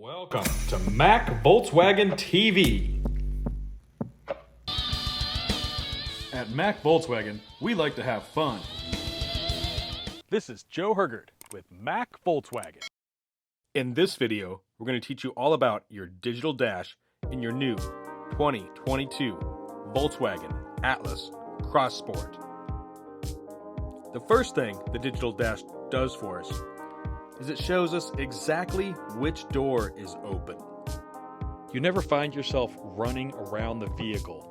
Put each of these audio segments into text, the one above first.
Welcome to Mac Volkswagen TV. At Mac Volkswagen, we like to have fun. This is Joe Hergert with Mac Volkswagen. In this video, we're going to teach you all about your digital dash in your new 2022 Volkswagen Atlas Cross Sport. The first thing the digital dash does for us is it shows us exactly which door is open. You never find yourself running around the vehicle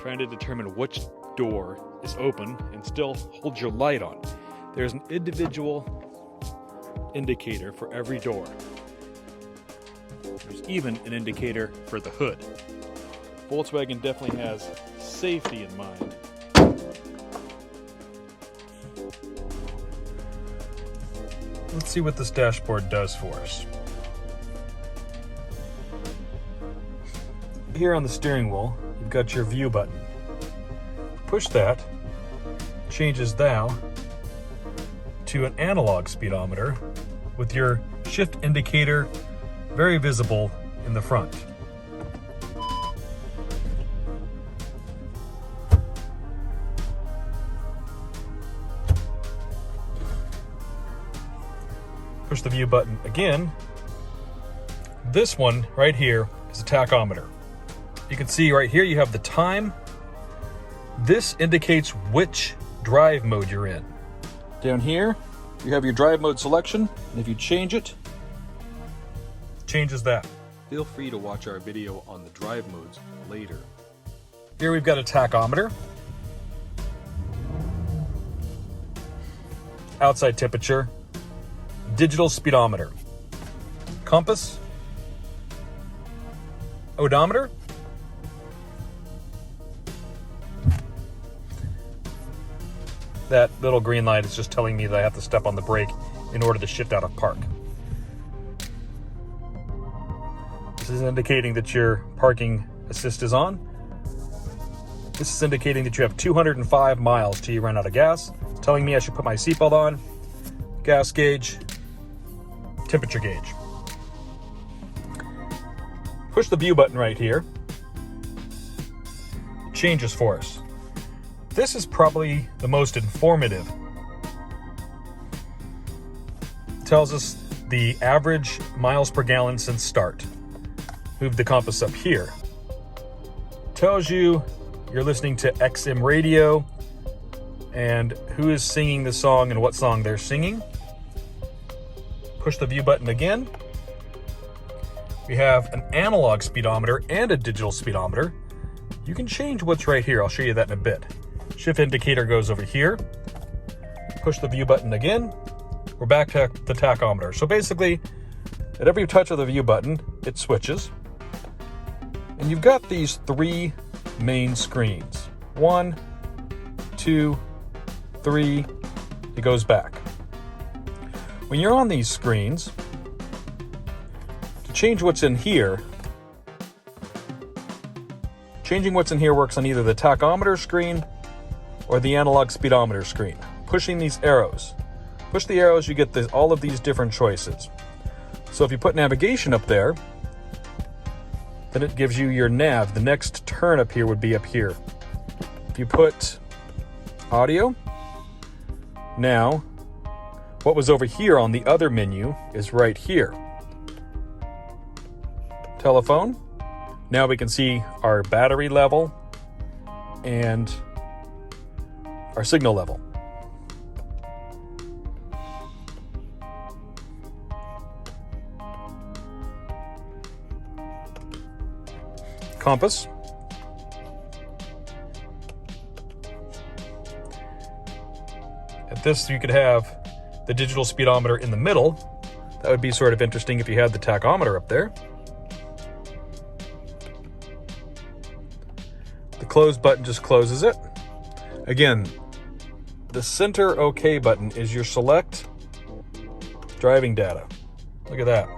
trying to determine which door is open and still hold your light on. There's an individual indicator for every door. There's even an indicator for the hood. Volkswagen definitely has safety in mind. Let's see what this dashboard does for us. Here on the steering wheel, you've got your view button. Push that, changes now to an analog speedometer with your shift indicator very visible in the front. Push the view button again. This one right here is a tachometer. You can see right here you have the time. This indicates which drive mode you're in. Down here you have your drive mode selection, and if you change it, changes that. Feel free to watch our video on the drive modes later. Here we've got a tachometer, outside temperature, digital speedometer, compass, odometer, that little green light is just telling me that I have to step on the brake in order to shift out of park. This is indicating that your parking assist is on. This is indicating that you have 205 miles till you run out of gas. It's telling me I should put my seatbelt on. Gas gauge, temperature gauge. Push the view button right here. It changes for us. This is probably the most informative. It tells us the average miles per gallon since start. Move the compass up here. It tells you you're listening to XM radio and who is singing the song and what song they're singing. Push the view button again. We have an analog speedometer and a digital speedometer. You can change what's right here. I'll show you that in a bit. Shift indicator goes over here. Push the view button again. We're back to the tachometer. So basically, at every touch of the view button, it switches. And you've got these three main screens. 1, 2, 3, it goes back. When you're on these screens, to change what's in here, changing what's in here works on either the tachometer screen or the analog speedometer screen. Pushing these arrows. Push the arrows, you get all of these different choices. So if you put navigation up there, then it gives you your nav. The next turn up here would be up here. If you put audio, now what was over here on the other menu is right here. Telephone. Now we can see our battery level and our signal level. Compass. At this, you could have the digital speedometer in the middle. That would be sort of interesting if you had the tachometer up there. The close button just closes it. Again, the center OK button is your select driving data. Look at that.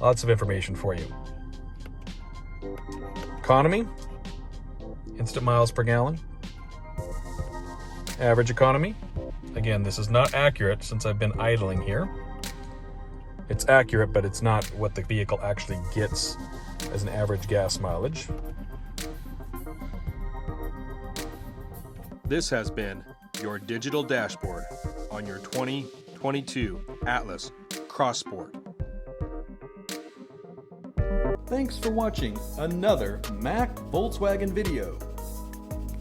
Lots of information for you. Economy, instant miles per gallon. Average economy. Again, this is not accurate since I've been idling here. It's accurate, but it's not what the vehicle actually gets as an average gas mileage. This has been your digital dashboard on your 2022 Atlas Cross Sport. Thanks for watching another Mac Volkswagen video.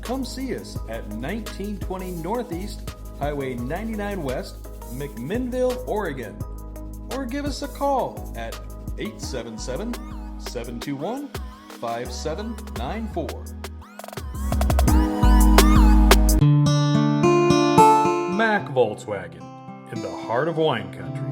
Come see us at 1920 Northeast, Highway 99 West, McMinnville, Oregon. Or give us a call at 877-721-5794. Mac Volkswagen, in the heart of wine country.